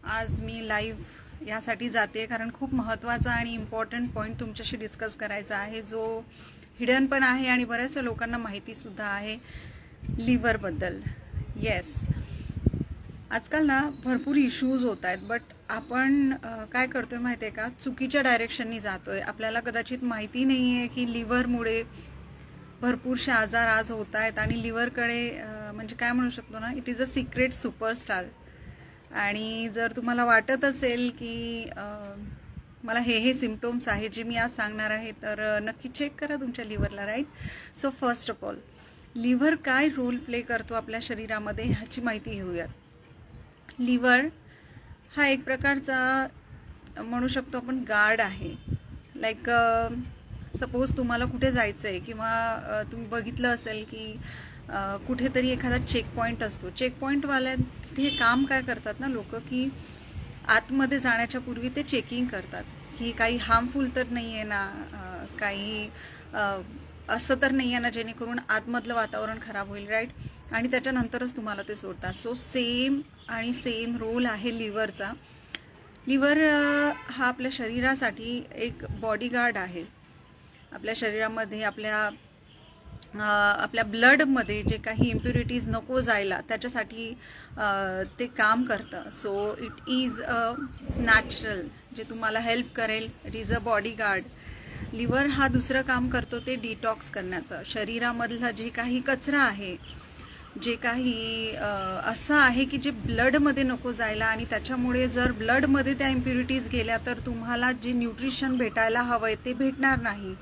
आज मी लाईव्ह यासाठी जाते कारण खूप महत्त्वाचा आणि इम्पॉर्टंट पॉईंट तुमच्याशी डिस्कस करायचा आहे, जो हिडन पण आहे आणि बऱ्याचशा लोकांना माहितीसुद्धा आहे लिव्हरबद्दल. येस, आजकाल ना भरपूर इश्यूज होत आहेत, बट आपण काय करतोय माहिती आहे का, चुकीच्या डायरेक्शननी जातोय. आपल्याला कदाचित माहिती नाही आहे की लिव्हरमुळे भरपूरसे आजार आज होत आहेत आणि लिव्हरकडे म्हणजे काय म्हणू शकतो ना, it is a secret superstar. आणि जर तुम्हाला वाटत असेल की मला हे सिम्पटम्स आहेत जे मी आज सांगणार आहे, तर नक्की चेक करा तुमच्या लिव्हरला, right. So first of all, liver काय रोल प्ले करतो आपल्या शरीरामध्ये ह्याची माहिती घेऊयात. लिव्हर हा एक प्रकारचा म्हणू शकतो आपण गार्ड आहे. लाईक सपोज तुम्हाला कुठे जायचं आहे किंवा तुम्ही बघितलं असेल की कुठेतरी एखादा चेक पॉईंट असतो. चेक पॉईंटवाल्या तिथे काम काय करतात ना लोक, की आतमध्ये जाण्याच्या पूर्वी ते चेकिंग करतात की काही हार्मफुल तर नाही आहे ना, काही असं तर नाही आहे ना जेणेकरून आतमधलं वातावरण खराब होईल, राईट. आणि त्याच्यानंतरच तुम्हाला ते सोडतात. सो सेम रोल आहे लिव्हरचा. लिव्हर हा आपल्या शरीरासाठी एक बॉडीगार्ड आहे. आपल्या शरीरामध्ये आपल्या ब्लडमध्ये जे काही इम्प्युरिटीज नको जायला त्याच्यासाठी ते काम करतं. So it is a natural जे तुम्हाला हेल्प करेल. It is a bodyguard. Liver हा दुसरं काम करतो ते डिटॉक्स करण्याचं. शरीरामधला जे काही कचरा आहे, जे काही असं आहे की जे ब्लडमध्ये नको जायला, आणि त्याच्यामुळे जर ब्लडमध्ये त्या इम्प्युरिटीज गेल्या तर तुम्हाला जे न्यूट्रिशन भेटायला हवं आहे ते भेटणार नाही.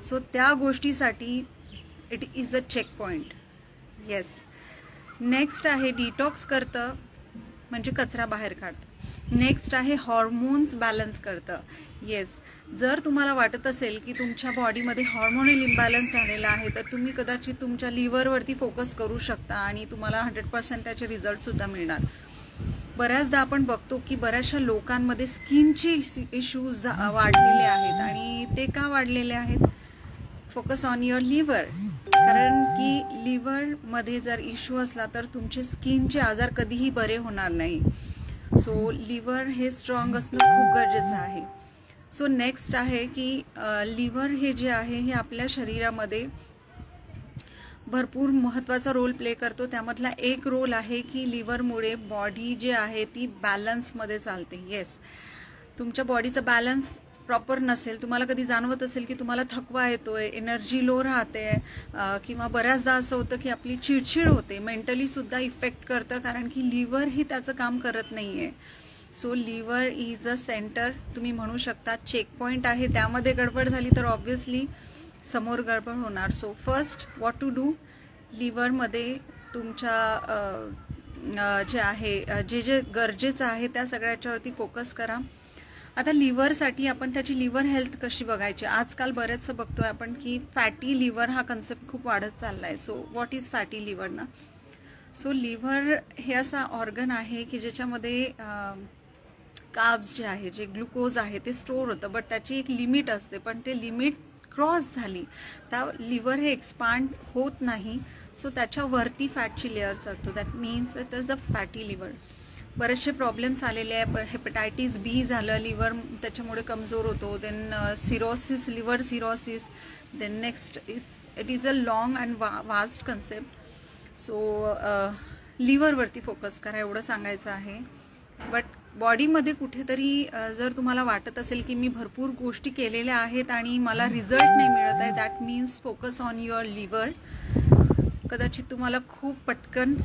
सो त्या गोष्टीसाठी it is a check point. Yes. Next आहे डिटॉक्स करतं, म्हणजे कचरा बाहेर काढतं. नेक्स्ट आहे हॉर्मोन्स बॅलन्स करतं. येस, जर तुम्हाला वाटत असेल की तुमच्या बॉडीमध्ये हॉर्मोनल इम्बॅलन्स झालेला आहे, तर तुम्ही कदाचित तुमच्या लिव्हरवरती फोकस करू शकता आणि तुम्हाला 100% त्याचे रिझल्टसुद्धा मिळणार. बऱ्याचदा आपण बघतो की बऱ्याचशा लोकांमध्ये स्किनचे इश्यूज वाढलेले आहेत. आणि ते का वाढलेले आहेत? Focus on your liver. कारण की लिव्हरमध्ये जर इश्यू असला तर तुमचे स्किनचे आजार कधीही बरे होणार नाही. सो लिव्हर हे स्ट्रॉंग असणं खूप गरजेचं आहे. सो नेक्स्ट आहे की लिव्हर हे जे आहे हे आपल्या शरीरामध्ये भरपूर महत्त्वाचा रोल प्ले करतो. त्यामधला एक रोल आहे की लिव्हरमुळे बॉडी जी आहे ती बॅलन्समध्ये चालते. येस, तुमच्या बॉडीचा बॅलन्स प्रॉपर नसेल, तुम्हाला कधी जाणवत असेल की तुम्हाला थकवा येतोय, एनर्जी लो राहते, किंवा बऱ्याचदा असं होतं की आपली चिडचिड होते, मेंटली सुद्धा इफेक्ट करतं, कारण की लिव्हर ही त्याचं काम करत नाही आहे. So liver is a centre, तुम्ही म्हणू शकता चेक पॉईंट आहे. त्यामध्ये गडबड झाली तर ऑब्व्हियसली समोर गडबड होणार. So first what to do, लिव्हरमध्ये तुमच्या जे आहे जे गरजेचं आहे त्या सगळ्याच्यावरती फोकस करा. आता लिव्हरसाठी आपण त्याची लिव्हर हेल्थ कशी बघायची. आजकाल बरेचसं बघतोय आपण की फॅटी लिव्हर हा कन्सेप्ट खूप वाढत चालला आहे. So what is fatty liver ना? सो लिव्हर हे असा ऑर्गन आहे की ज्याच्यामध्ये कार्ब्स जे आहे, जे ग्लुकोज आहे ते स्टोअर होतं, बट त्याची एक लिमिट असते. पण ते लिमिट क्रॉस झाली त्या लिव्हर हे एक्सपांड होत नाही. सो त्याच्यावरती फॅटची लेअर चढतो. That means it is the fatty liver. बरेचसे प्रॉब्लेम्स आलेले आहे. हेपॅटायटिस बी झालं, लिव्हर त्याच्यामुळे कमजोर होतो. Then cirrhosis, liver cirrhosis. Then next it is a long and vast concept. So लिव्हरवरती फोकस करा, एवढं सांगायचं आहे. बट बॉडीमध्ये कुठेतरी जर तुम्हाला वाटत असेल की मी भरपूर गोष्टी केलेल्या आहेत आणि मला रिझल्ट नाही मिळत आहे, that means focus on your liver. कदाचित तुम्हाला खूप पटकन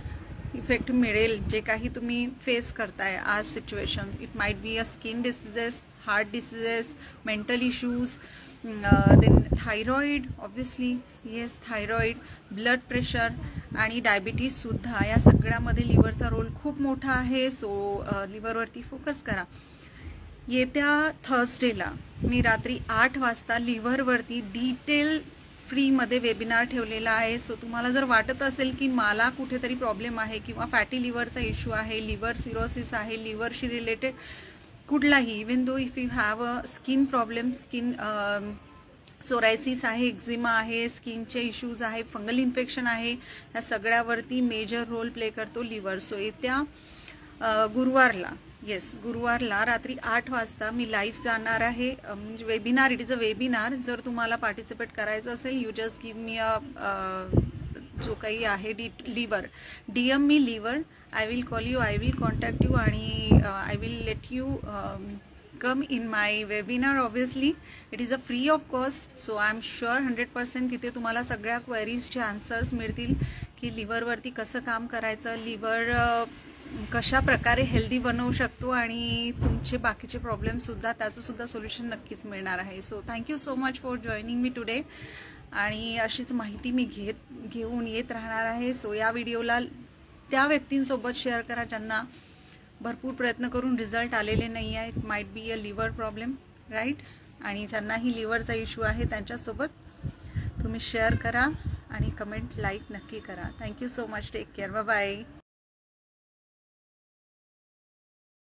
इफेक्ट मिळेल जे काही तुम्ही फेस करताय आज situation. It might be a skin diseases, heart diseases, mental issues, then thyroid, obviously. Yes, thyroid, blood pressure आणि डायबिटीजसुद्धा, या सगळ्यामध्ये लिव्हरचा रोल खूप मोठा आहे. सो लिव्हरवरती फोकस करा. येत्या थर्सडेला मी रात्री 8 वाजता लिव्हरवरती डिटेल फ्रीमध्ये वेबिनार ठेवलेला आहे. सो तुम्हाला जर वाटत असेल की मला कुठेतरी प्रॉब्लेम आहे किंवा फॅटी लिव्हरचा इश्यू आहे, लिव्हर सिरोसिस आहे, लिव्हरशी रिलेटेड कुठलाही, even though if you have a skin problem, skin psoriasis आहे, एक्झिमा आहे, स्किनचे इश्यूज आहे, फंगल इन्फेक्शन आहे, या सगळ्यावरती मेजर रोल प्ले करतो लिव्हर. सो येत्या गुरुवारला येस, गुरुवारला रात्री 8 वाजता मी लाईव्ह जाणार आहे. म्हणजे webinar, it is a webinar. जर तुम्हाला पार्टिसिपेट करायचं असेल, you just give me a जो काही आहे liver, DM me liver. I will call you, I will contact you आणि I will let you come in my webinar. Obviously it is a free of cost, so I'm sure 100% तिथे तुम्हाला सगळ्या क्वेरीजचे answers मिळतील की लिव्हरवरती कसं काम करायचं, liver कशा प्रकारे हेल्दी बनवू शकतो आणि तुमचे बाकीचे प्रॉब्लेमसुद्धा त्याचंसुद्धा सोल्युशन नक्कीच मिळणार आहे. So thank you so much for joining me today. आणि अशीच माहिती मी घेऊन येत राहणार आहे. सो या व्हिडिओला त्या व्यक्तींसोबत शेअर करा ज्यांना भरपूर प्रयत्न करून रिझल्ट आलेले नाही आहे. It might be a liver problem, right. आणि ज्यांनाही लिव्हरचा इश्यू आहे त्यांच्यासोबत तुम्ही शेअर करा आणि कमेंट लाईक नक्की करा. Thank you so much. Take care. Bye bye.